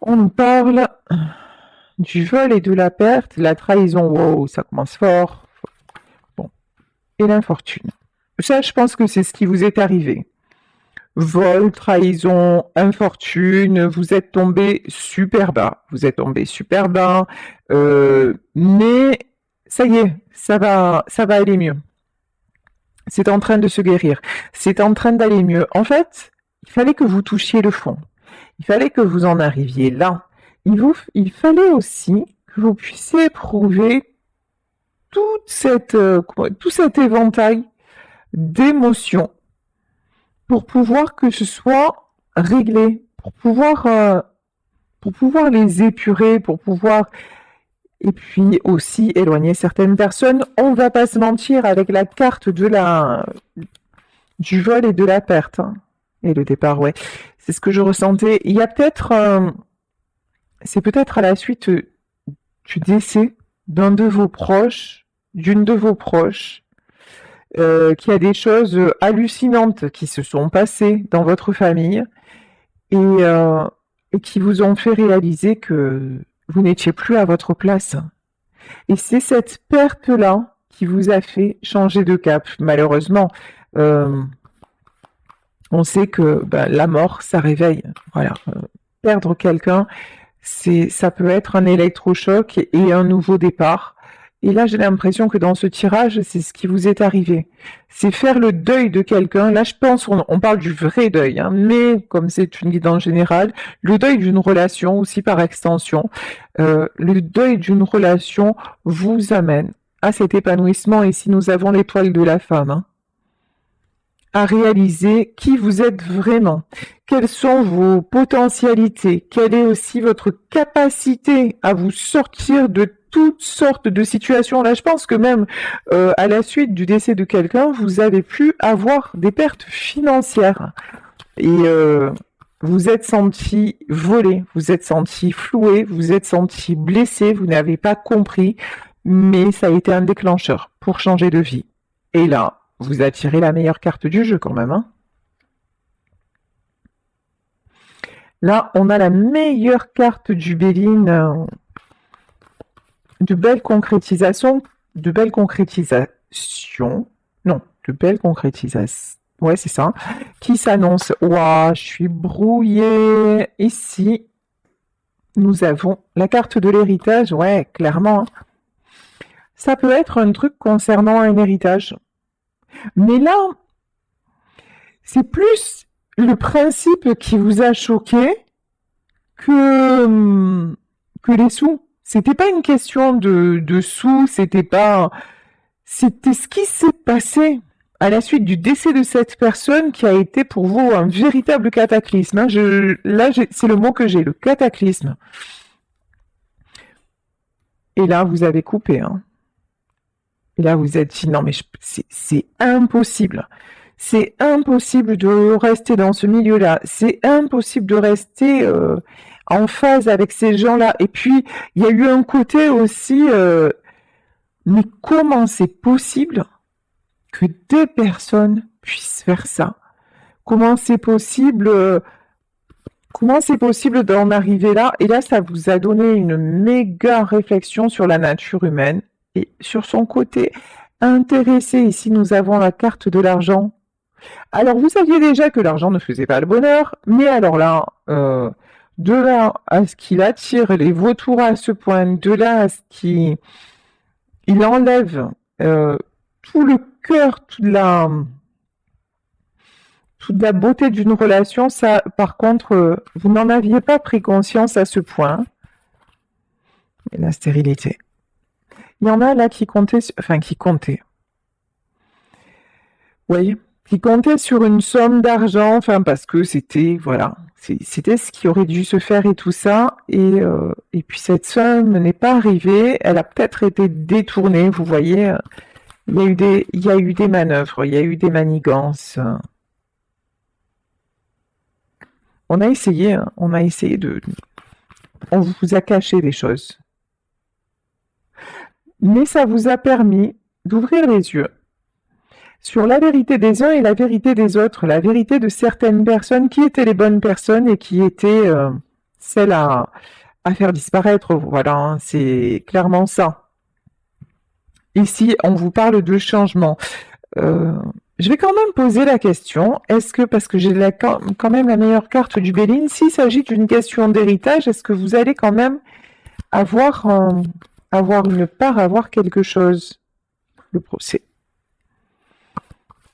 On nous parle du vol et de la perte, la trahison. Wow, ça commence fort. Bon. Et l'infortune. Ça, je pense que c'est ce qui vous est arrivé. Vol, trahison, infortune, vous êtes tombé super bas. Vous êtes tombé super bas. Mais ça y est, ça va aller mieux. C'est en train de se guérir. C'est en train d'aller mieux. En fait, il fallait que vous touchiez le fond. Il fallait que vous en arriviez là. Il fallait aussi que vous puissiez éprouver tout cet éventail d'émotions pour pouvoir que ce soit réglé, pour pouvoir les épurer, pour pouvoir et puis aussi éloigner certaines personnes. On ne va pas se mentir avec la carte du vol et de la perte. Hein. Et le départ, ouais. C'est ce que je ressentais. Il y a peut-être, c'est peut-être à la suite du décès d'un de vos proches, d'une de vos proches, qu'il y a des choses hallucinantes qui se sont passées dans votre famille et qui vous ont fait réaliser que vous n'étiez plus à votre place. Et c'est cette perte-là qui vous a fait changer de cap. Malheureusement, on sait que la mort, ça réveille. Voilà, perdre quelqu'un, ça peut être un électrochoc et un nouveau départ. Et là, j'ai l'impression que dans ce tirage, c'est ce qui vous est arrivé. C'est faire le deuil de quelqu'un. Là, je pense, on parle du vrai deuil, hein, mais comme c'est une guidance générale, le deuil d'une relation aussi par extension. Le deuil d'une relation vous amène à cet épanouissement. Et si nous avons l'étoile de la femme, hein, à réaliser qui vous êtes vraiment, quelles sont vos potentialités, quelle est aussi votre capacité à vous sortir de toutes sortes de situations. Là, je pense que même à la suite du décès de quelqu'un, vous avez pu avoir des pertes financières et vous êtes senti volé, vous êtes senti floué, vous êtes senti blessé, vous n'avez pas compris, mais ça a été un déclencheur pour changer de vie. Et là, vous attirez la meilleure carte du jeu quand même. Hein. Là, on a la meilleure carte du Béline. De belles concrétisations. Non, de belles concrétisations. Ouais, c'est ça. Qui s'annonce. Ouah, je suis brouillée. Ici, nous avons la carte de l'héritage. Ouais, clairement. Ça peut être un truc concernant un héritage. Mais là, c'est plus le principe qui vous a choqué que les sous. C'était pas une question de sous, c'était ce qui s'est passé à la suite du décès de cette personne qui a été pour vous un véritable cataclysme. Hein. C'est le mot que j'ai, le cataclysme. Et là, vous avez coupé. Hein. Et là, vous êtes dit, non, mais c'est impossible. C'est impossible de rester dans ce milieu-là. C'est impossible de rester en phase avec ces gens-là. Et puis, il y a eu un côté aussi, mais comment c'est possible que deux personnes puissent faire ça? Comment c'est possible d'en arriver là? Et là, ça vous a donné une méga réflexion sur la nature humaine et sur son côté intéressé. Ici, nous avons la carte de l'argent. Alors, vous saviez déjà que l'argent ne faisait pas le bonheur, mais alors là, de là à ce qu'il attire les vautours à ce point, de là à ce qu'il enlève tout le cœur, toute la beauté d'une relation, ça, par contre, vous n'en aviez pas pris conscience à ce point. Et la stérilité. Il y en a là qui comptaient, oui, qui comptaient sur une somme d'argent, parce que c'était, voilà, c'était ce qui aurait dû se faire et tout ça, et puis cette somme n'est pas arrivée, elle a peut-être été détournée, vous voyez, il y a eu des manœuvres, il y a eu des manigances. On a essayé on vous a caché des choses. Mais ça vous a permis d'ouvrir les yeux sur la vérité des uns et la vérité des autres, la vérité de certaines personnes qui étaient les bonnes personnes et qui étaient celle à faire disparaître. Voilà, hein, c'est clairement ça. Ici, on vous parle de changement. Je vais quand même poser la question, est-ce que, parce que j'ai quand même la meilleure carte du Béline, s'il s'agit d'une question d'héritage, est-ce que vous allez quand même avoir, avoir une part, avoir quelque chose? Le procès.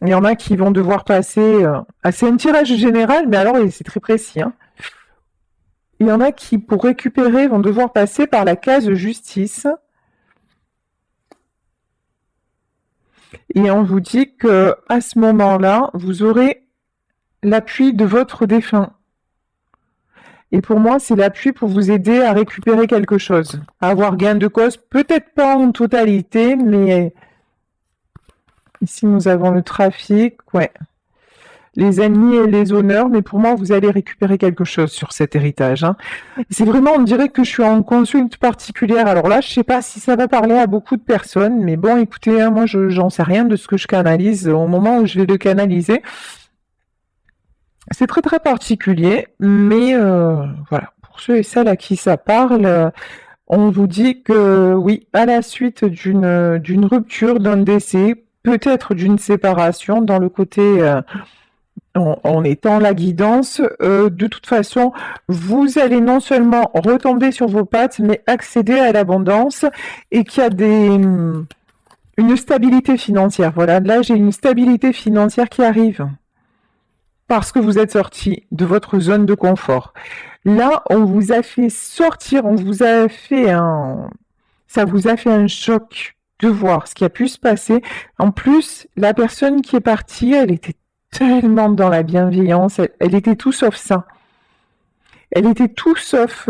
Il y en a qui vont devoir passer... c'est un tirage général, mais alors c'est très précis. Hein. Il y en a qui, pour récupérer, vont devoir passer par la case justice. Et on vous dit que à ce moment-là, vous aurez l'appui de votre défunt. Et pour moi, c'est l'appui pour vous aider à récupérer quelque chose, à avoir gain de cause, peut-être pas en totalité, mais ici nous avons le trafic, ouais. Les ennemis et les honneurs, mais pour moi, vous allez récupérer quelque chose sur cet héritage. Hein. C'est vraiment, on dirait que je suis en consulte particulière. Alors là, je sais pas si ça va parler à beaucoup de personnes, mais bon, écoutez, hein, moi, j'en sais rien de ce que je canalise au moment où je vais le canaliser. C'est très très particulier, mais voilà, pour ceux et celles à qui ça parle, on vous dit que oui, à la suite d'une rupture, d'un décès, peut-être d'une séparation, dans le côté en étant la guidance, de toute façon, vous allez non seulement retomber sur vos pattes, mais accéder à l'abondance et qu'il y a une stabilité financière. Voilà, là j'ai une stabilité financière qui arrive parce que vous êtes sorti de votre zone de confort. Là, on vous a fait sortir, on vous a fait ça vous a fait un choc de voir ce qui a pu se passer. En plus, la personne qui est partie, elle était tellement dans la bienveillance, elle était tout sauf ça. Elle était tout sauf...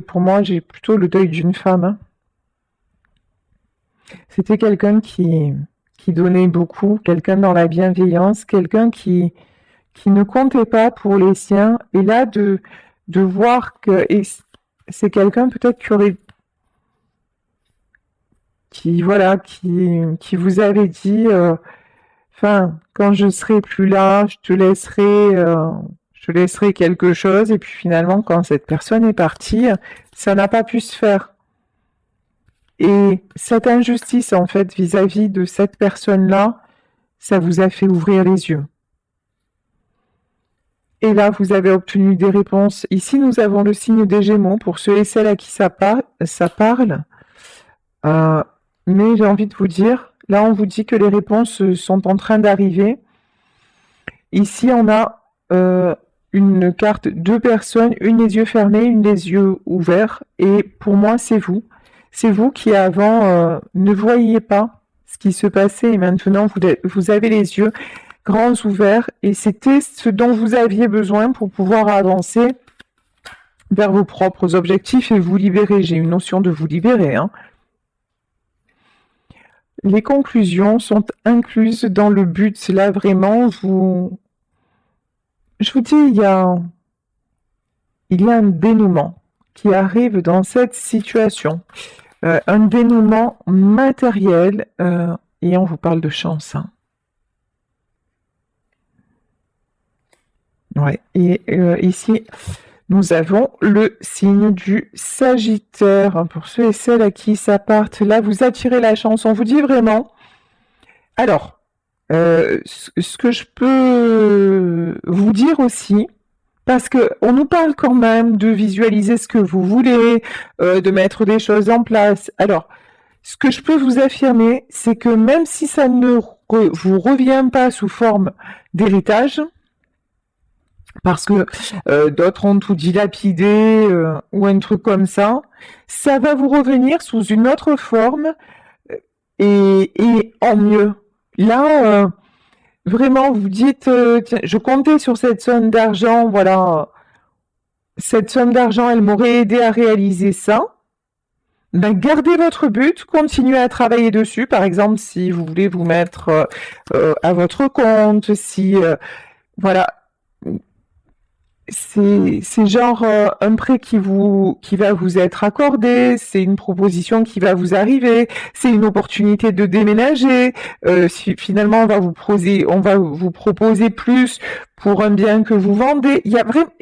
pour moi, j'ai plutôt le deuil d'une femme. Hein. C'était quelqu'un qui donnait beaucoup, quelqu'un dans la bienveillance, quelqu'un qui ne comptait pas pour les siens. Et là, de voir que c'est quelqu'un peut-être qui vous avait dit... Enfin, quand je serai plus là, je te laisserai quelque chose. Et puis finalement, quand cette personne est partie, ça n'a pas pu se faire. Et cette injustice, en fait, vis-à-vis de cette personne-là, ça vous a fait ouvrir les yeux. Et là, vous avez obtenu des réponses. Ici, nous avons le signe des Gémeaux pour ceux et celles à qui ça parle. Mais j'ai envie de vous dire, là, on vous dit que les réponses sont en train d'arriver. Ici, on a une carte, deux personnes, une les yeux fermés, une les yeux ouverts. Et pour moi, c'est vous. C'est vous qui, avant, ne voyiez pas ce qui se passait. Et maintenant, vous avez les yeux grands ouverts. Et c'était ce dont vous aviez besoin pour pouvoir avancer vers vos propres objectifs et vous libérer. J'ai une notion de vous libérer, hein. Les conclusions sont incluses dans le but. Là, vraiment, je vous dis, il y a un dénouement qui arrive dans cette situation. Un dénouement matériel, et on vous parle de chance. Hein. Ouais, et ici, nous avons le signe du Sagittaire. Pour ceux et celles à qui ça parte, là, vous attirez la chance. On vous dit vraiment... Alors, ce que je peux vous dire aussi, parce qu'on nous parle quand même de visualiser ce que vous voulez, de mettre des choses en place. Alors, ce que je peux vous affirmer, c'est que même si ça ne vous revient pas sous forme d'héritage, parce que d'autres ont tout dilapidé ou un truc comme ça va vous revenir sous une autre forme et en mieux. Là, vraiment, vous dites, tiens, je comptais sur cette somme d'argent, voilà, cette somme d'argent, elle m'aurait aidé à réaliser ça. Ben, gardez votre but, continuez à travailler dessus. Par exemple, si vous voulez vous mettre à votre compte, si voilà, c'est genre un prêt qui va vous être accordé, c'est une proposition qui va vous arriver, c'est une opportunité de déménager. Si finalement on va vous proposer plus pour un bien que vous vendez. Il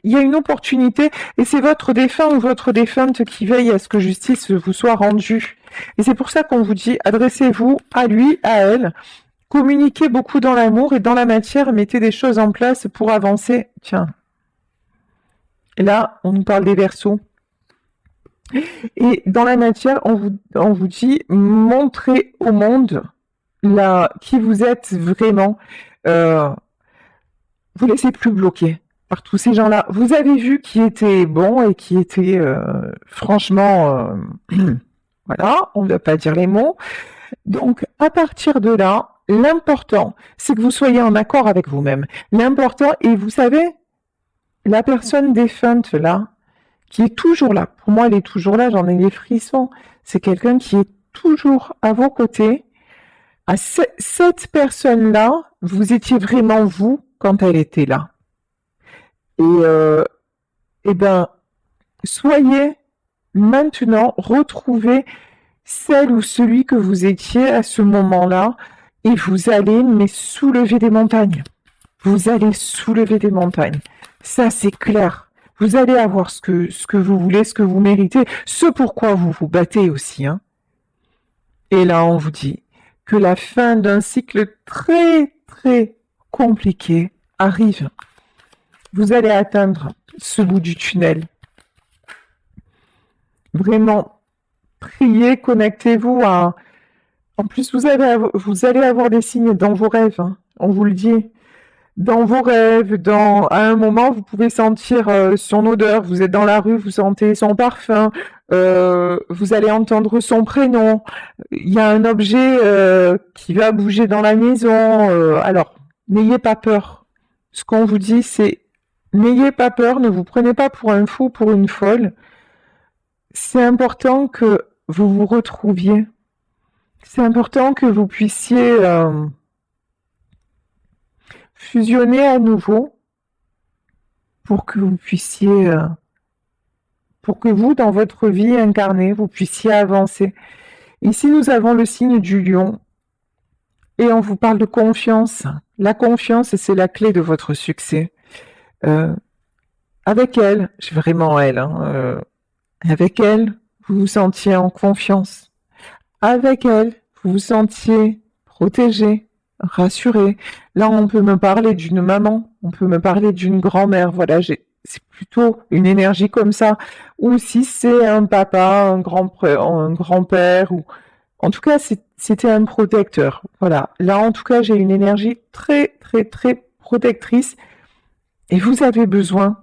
y a une opportunité et c'est votre défunt ou votre défunte qui veille à ce que justice vous soit rendue. Et c'est pour ça qu'on vous dit adressez-vous à lui, à elle. Communiquez beaucoup dans l'amour et dans la matière, mettez des choses en place pour avancer. Tiens. Et là, on nous parle des Verseaux. Et dans la matière, on vous dit montrez au monde qui vous êtes vraiment. Vous laissez plus bloquer par tous ces gens-là. Vous avez vu qui était bon et qui était franchement, voilà, on ne va pas dire les mots. Donc, à partir de là, l'important, c'est que vous soyez en accord avec vous-même. L'important, et vous savez, la personne défunte là, qui est toujours là, pour moi elle est toujours là, j'en ai les frissons, c'est quelqu'un qui est toujours à vos côtés. Cette personne-là, vous étiez vraiment vous quand elle était là. Et ben, soyez maintenant, retrouvez celle ou celui que vous étiez à ce moment-là et vous allez mais soulever des montagnes. Vous allez soulever des montagnes. Ça, c'est clair. Vous allez avoir ce que vous voulez, ce que vous méritez, ce pourquoi vous vous battez aussi. Hein. Et là, on vous dit que la fin d'un cycle très, très compliqué arrive. Vous allez atteindre ce bout du tunnel. Vraiment, priez, connectez-vous à... En plus, vous allez avoir des signes dans vos rêves, hein, on vous le dit. Dans vos rêves, à un moment, vous pouvez sentir son odeur. Vous êtes dans la rue, vous sentez son parfum. Vous allez entendre son prénom. Il y a un objet qui va bouger dans la maison. Alors, n'ayez pas peur. Ce qu'on vous dit, c'est n'ayez pas peur. Ne vous prenez pas pour un fou, pour une folle. C'est important que vous vous retrouviez. C'est important que vous puissiez fusionner à nouveau pour que vous puissiez, pour que vous, dans votre vie incarnée, vous puissiez avancer. Ici, nous avons le signe du lion et on vous parle de confiance. La confiance, c'est la clé de votre succès. Avec elle, c'est vraiment elle, hein, avec elle, vous vous sentiez en confiance. Avec elle, vous vous sentiez protégé, rassuré. Là, on peut me parler d'une maman, on peut me parler d'une grand-mère. Voilà, c'est plutôt une énergie comme ça. Ou si c'est un papa, un grand-père, ou en tout cas, c'était un protecteur. Voilà. Là, en tout cas, j'ai une énergie très, très, très protectrice. Et vous avez besoin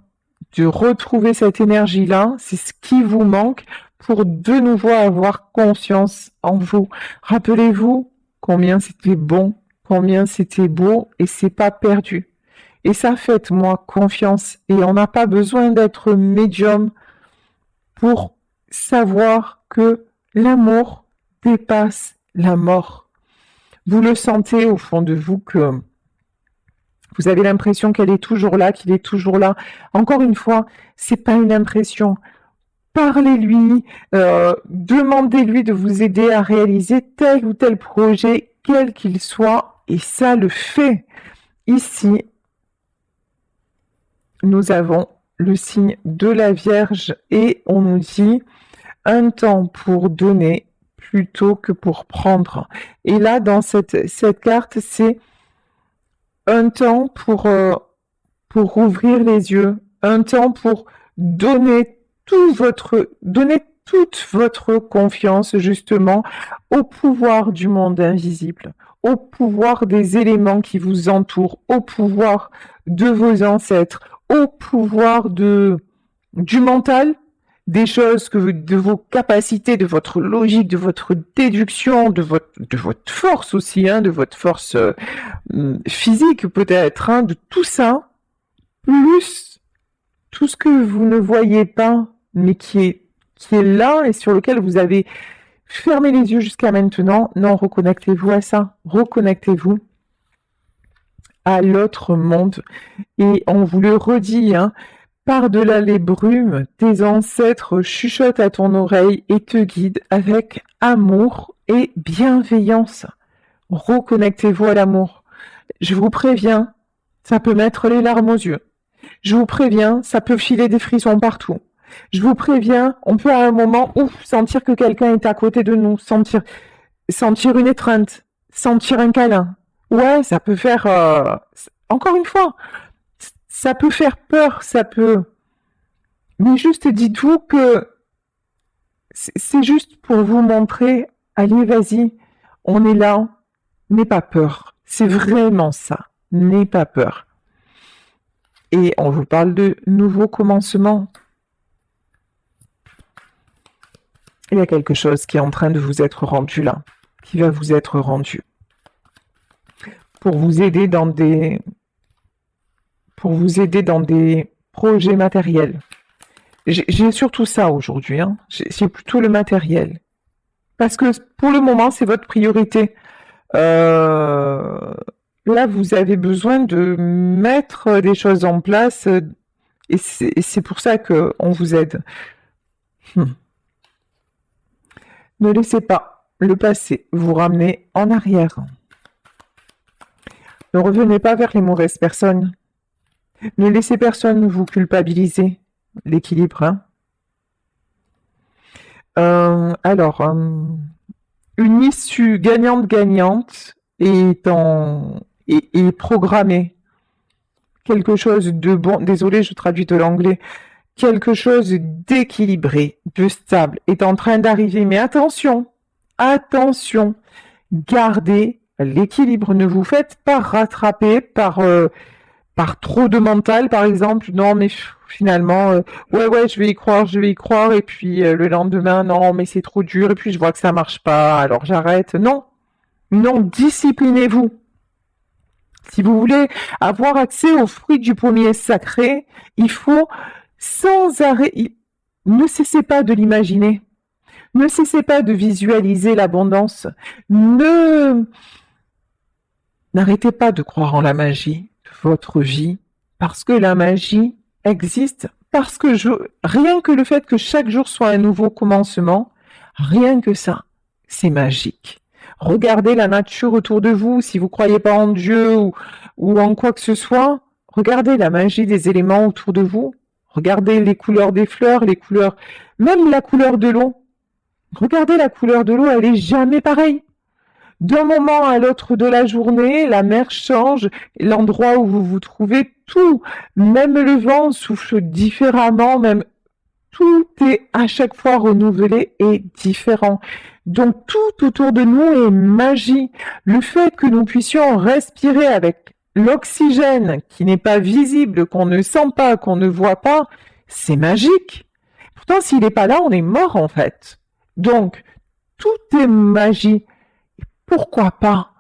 de retrouver cette énergie-là. C'est ce qui vous manque pour de nouveau avoir confiance en vous. Rappelez-vous combien c'était bon, combien c'était beau et c'est pas perdu. Et ça, faites-moi confiance. Et on n'a pas besoin d'être médium pour savoir que l'amour dépasse la mort. Vous le sentez au fond de vous que vous avez l'impression qu'elle est toujours là, qu'il est toujours là. Encore une fois, c'est pas une impression. Parlez-lui, demandez-lui de vous aider à réaliser tel ou tel projet, quel qu'il soit, et ça le fait. Ici, nous avons le signe de la Vierge et on nous dit un temps pour donner plutôt que pour prendre. Et là, dans cette carte, c'est un temps pour ouvrir les yeux, un temps pour donner toute votre confiance justement au pouvoir du monde invisible, au pouvoir des éléments qui vous entourent, au pouvoir de vos ancêtres, au pouvoir du mental, des choses de vos capacités, de votre logique, de votre déduction, de votre force aussi, hein, de votre force physique peut-être, hein, de tout ça, plus tout ce que vous ne voyez pas, mais qui est là et sur lequel vous avez fermé les yeux jusqu'à maintenant. Non, reconnectez-vous à ça. Reconnectez-vous à l'autre monde. Et on vous le redit, hein, Par-delà les brumes, tes ancêtres chuchotent à ton oreille et te guident avec amour et bienveillance. Reconnectez-vous à l'amour. Je vous préviens, ça peut mettre les larmes aux yeux. Je vous préviens, ça peut filer des frissons partout. Je vous préviens, on peut à un moment sentir que quelqu'un est à côté de nous, sentir une étreinte, sentir un câlin. Ouais, ça peut faire, encore une fois, ça peut faire peur, ça peut. Mais juste dites-vous que c'est juste pour vous montrer, allez, vas-y, on est là, n'aie pas peur. C'est vraiment ça, n'aie pas peur. Et on vous parle de nouveaux commencements. Il y a quelque chose qui est en train de vous être rendu là, qui va vous être rendu. Pour vous aider dans des projets matériels. J'ai surtout ça aujourd'hui, hein. J'ai plutôt le matériel. Parce que pour le moment, c'est votre priorité. Là, vous avez besoin de mettre des choses en place et c'est pour ça qu'on vous aide. Ne laissez pas le passé vous ramener en arrière. Ne revenez pas vers les mauvaises personnes. Ne laissez personne vous culpabiliser. L'équilibre, hein. Une issue gagnante-gagnante est programmée. Quelque chose de bon, désolé, je traduis de l'anglais, quelque chose d'équilibré, de stable est en train d'arriver. Mais attention, gardez l'équilibre. Ne vous faites pas rattraper par trop de mental, par exemple. Non, mais finalement, ouais, je vais y croire, et puis le lendemain, non, mais c'est trop dur, et puis je vois que ça marche pas, alors j'arrête. Non, disciplinez-vous. Si vous voulez avoir accès aux fruits du pommier sacré, il faut sans arrêt, ne cessez pas de l'imaginer. Ne cessez pas de visualiser l'abondance. N'arrêtez pas de croire en la magie de votre vie, parce que la magie existe, parce que rien que le fait que chaque jour soit un nouveau commencement, rien que ça, c'est magique. Regardez la nature autour de vous, si vous ne croyez pas en Dieu ou en quoi que ce soit, regardez la magie des éléments autour de vous, regardez les couleurs des fleurs, les couleurs, même la couleur de l'eau. Regardez la couleur de l'eau, elle est jamais pareille. D'un moment à l'autre de la journée, la mer change, l'endroit où vous vous trouvez, tout, même le vent souffle différemment, même tout est à chaque fois renouvelé et différent. Donc tout autour de nous est magie. Le fait que nous puissions respirer avec l'oxygène qui n'est pas visible, qu'on ne sent pas, qu'on ne voit pas, c'est magique. Pourtant, s'il n'est pas là, on est mort en fait. Donc, tout est magie. Pourquoi pas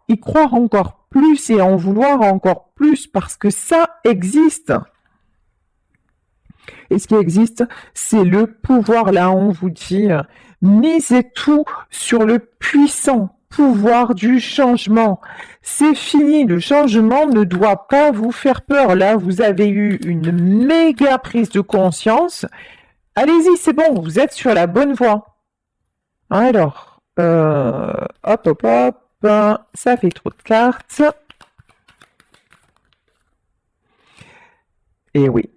y croire encore plus et en vouloir encore plus parce que ça existe. Et ce qui existe, c'est le pouvoir. Là, on vous dit, misez tout sur le puissant pouvoir du changement. C'est fini, le changement ne doit pas vous faire peur. Là, vous avez eu une méga prise de conscience. Allez-y, c'est bon, vous êtes sur la bonne voie. Alors, hop, ça fait trop de cartes. Et oui.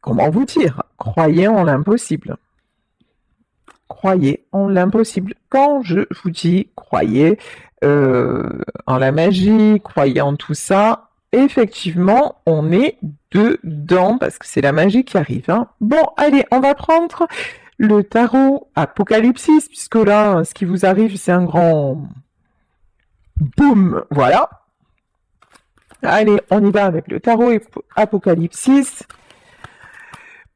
Comment vous dire? Croyez en l'impossible. Croyez en l'impossible. Quand je vous dis croyez en la magie, croyez en tout ça, effectivement, on est dedans parce que c'est la magie qui arrive. Hein. Bon, allez, on va prendre le tarot Apocalypsis, puisque là, ce qui vous arrive, c'est un grand boum. Voilà. Allez, on y va avec le tarot Apocalypsis.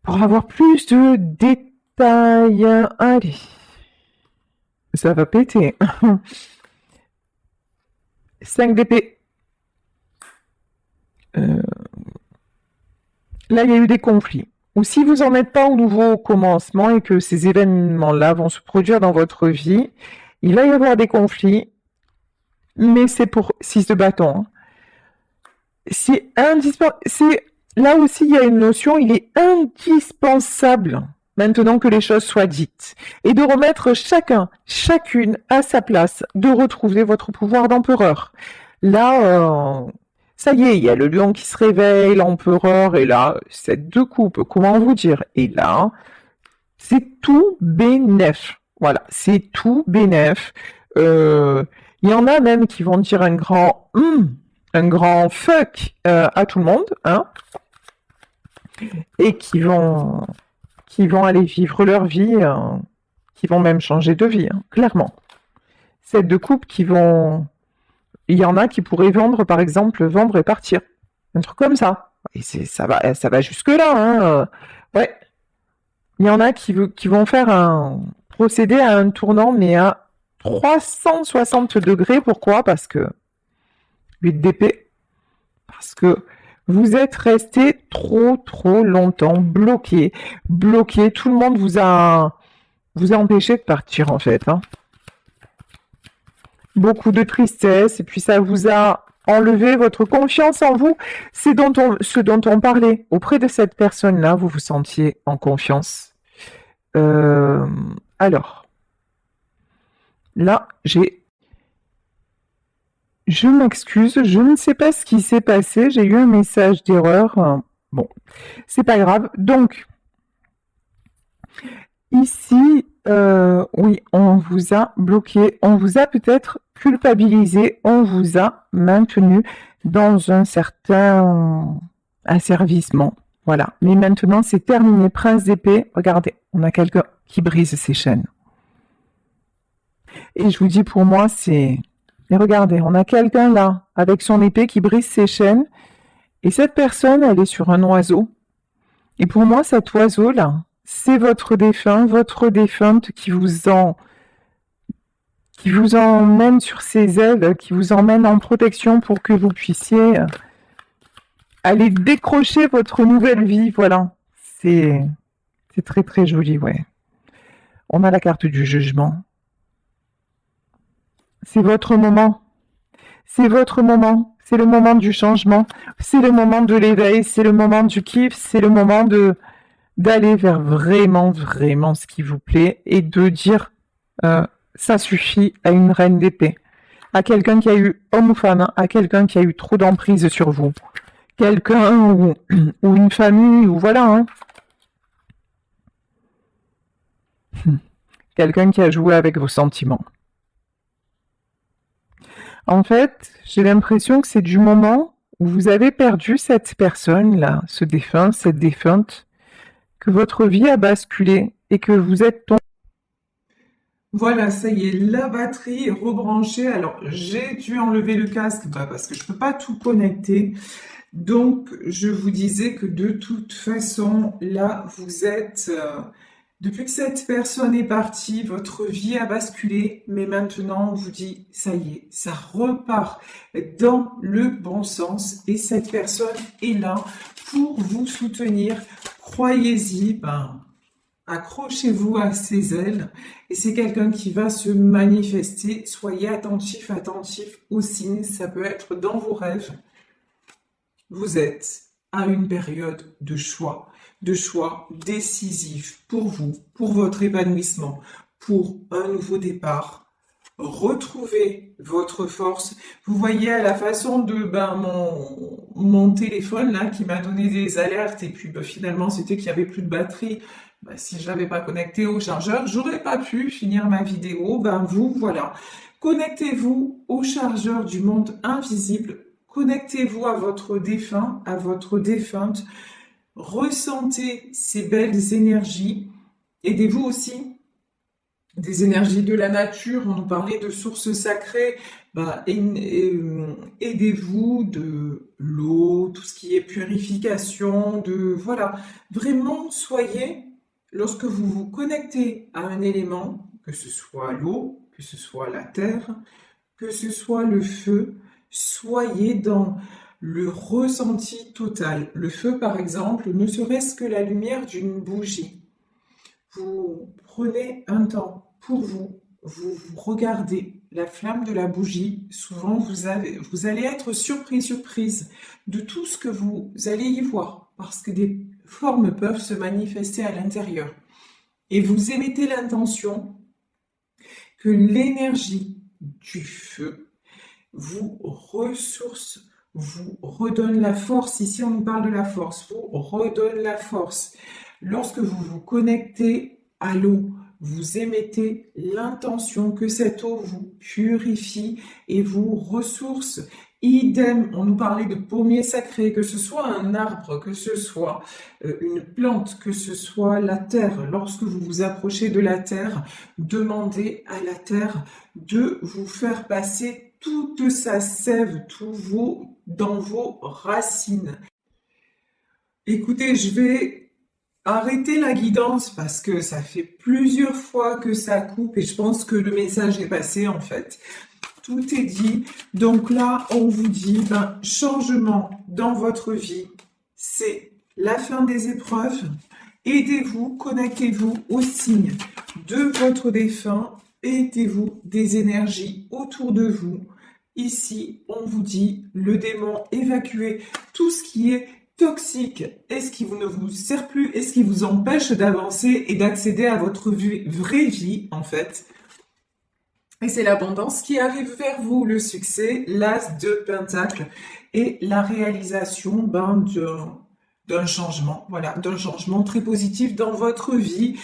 Pour avoir plus de détails, allez, ça va péter. 5 d'épée. Là, il y a eu des conflits. Ou si vous n'en êtes pas au nouveau commencement et que ces événements-là vont se produire dans votre vie, il va y avoir des conflits, mais c'est pour 6 de bâton. c'est indispensable. Là aussi, il y a une notion, il est indispensable, maintenant que les choses soient dites, et de remettre chacune à sa place, de retrouver votre pouvoir d'empereur. Là, ça y est, il y a le lion qui se réveille, l'empereur est là, c'est deux coupes, comment vous dire? Et là, c'est tout bénef. Voilà, c'est tout bénef. Il y en a même qui vont dire un grand fuck à tout le monde, hein, et qui vont aller vivre leur vie, qui vont même changer de vie, hein, clairement. C'est deux couples qui vont... Il y en a qui pourraient vendre, par exemple, vendre et partir. Un truc comme ça. Et ça va jusque-là, hein. Ouais. Il y en a qui vont procéder à un tournant, mais à 360 degrés. Pourquoi? Parce que 8 d'épée. Parce que vous êtes resté trop longtemps bloqué. Bloqué. Tout le monde vous a empêché de partir, en fait, hein. Beaucoup de tristesse, et puis ça vous a enlevé votre confiance en vous. C'est ce dont on parlait. Auprès de cette personne-là, vous vous sentiez en confiance. Alors, là, je m'excuse, je ne sais pas ce qui s'est passé, j'ai eu un message d'erreur. Bon, c'est pas grave. Donc, ici, oui, on vous a bloqué, on vous a peut-être culpabilisé, on vous a maintenu dans un certain asservissement. Voilà. Mais maintenant, c'est terminé. Prince d'épée, regardez, on a quelqu'un qui brise ses chaînes. Et je vous dis, pour moi, c'est... Mais regardez, on a quelqu'un là, avec son épée, qui brise ses chaînes. Et cette personne, elle est sur un oiseau. Et pour moi, cet oiseau-là, c'est votre défunte qui vous emmène sur ses ailes, qui vous emmène en protection pour que vous puissiez aller décrocher votre nouvelle vie. Voilà. C'est très joli, ouais. On a la carte du jugement. C'est votre moment. C'est votre moment. C'est le moment du changement. C'est le moment de l'éveil. C'est le moment du kiff. C'est le moment d'aller vers vraiment ce qui vous plaît et de dire ça suffit à une reine d'épée. À quelqu'un qui a eu, homme ou femme, hein, à quelqu'un qui a eu trop d'emprise sur vous. Quelqu'un ou une famille, ou voilà. Hein. Quelqu'un qui a joué avec vos sentiments. En fait, j'ai l'impression que c'est du moment où vous avez perdu cette personne-là, ce défunt, cette défunte, que votre vie a basculé et que vous êtes tombé. Voilà, ça y est, la batterie est rebranchée. Alors, j'ai dû enlever le casque parce que je ne peux pas tout connecter. Donc, je vous disais que de toute façon, là, vous êtes... depuis que cette personne est partie, votre vie a basculé, mais maintenant on vous dit, ça y est, ça repart dans le bon sens et cette personne est là pour vous soutenir. Croyez-y, accrochez-vous à ses ailes et c'est quelqu'un qui va se manifester. Soyez attentif aux signes, ça peut être dans vos rêves. Vous êtes à une période de choix décisif pour vous, pour votre épanouissement, pour un nouveau départ. Retrouvez votre force. Vous voyez à la façon de mon téléphone là qui m'a donné des alertes et puis finalement c'était qu'il n'y avait plus de batterie. Si je l'avais pas connecté au chargeur, j'aurais pas pu finir ma vidéo. Vous voilà. Connectez-vous au chargeur du monde invisible. Connectez-vous à votre défunt, à votre défunte. Ressentez ces belles énergies. Aidez-vous aussi des énergies de la nature. On nous parlait de sources sacrées. Aidez-vous de l'eau, tout ce qui est purification, voilà. Vraiment, soyez, lorsque vous vous connectez à un élément, que ce soit l'eau, que ce soit la terre, que ce soit le feu, soyez dans le ressenti total. Le feu, par exemple, ne serait-ce que la lumière d'une bougie. Vous prenez un temps pour vous, vous regardez la flamme de la bougie, souvent vous allez être surprise de tout ce que vous allez y voir, parce que des formes peuvent se manifester à l'intérieur. Et vous émettez l'intention que l'énergie du feu vous ressource, vous redonne la force. Ici, on nous parle de la force, vous redonne la force. Lorsque vous vous connectez à l'eau, vous émettez l'intention que cette eau vous purifie et vous ressource. Idem, on nous parlait de pommier sacré, que ce soit un arbre, que ce soit une plante, que ce soit la terre. Lorsque vous vous approchez de la terre, demandez à la terre de vous faire passer toute sa sève, dans vos racines. Écoutez, je vais arrêter la guidance parce que ça fait plusieurs fois que ça coupe et je pense que le message est passé en fait. Tout est dit. Donc là, on vous dit, changement dans votre vie, c'est la fin des épreuves. Aidez-vous, connectez-vous aux signes de votre défunt. Aidez-vous des énergies autour de vous. Ici, on vous dit, le démon, évacuez tout ce qui est toxique et ce qui ne vous sert plus et ce qui vous empêche d'avancer et d'accéder à votre vraie vie, en fait. Et c'est l'abondance qui arrive vers vous, le succès, l'as de Pentacle et la réalisation d'un changement, voilà, d'un changement très positif dans votre vie.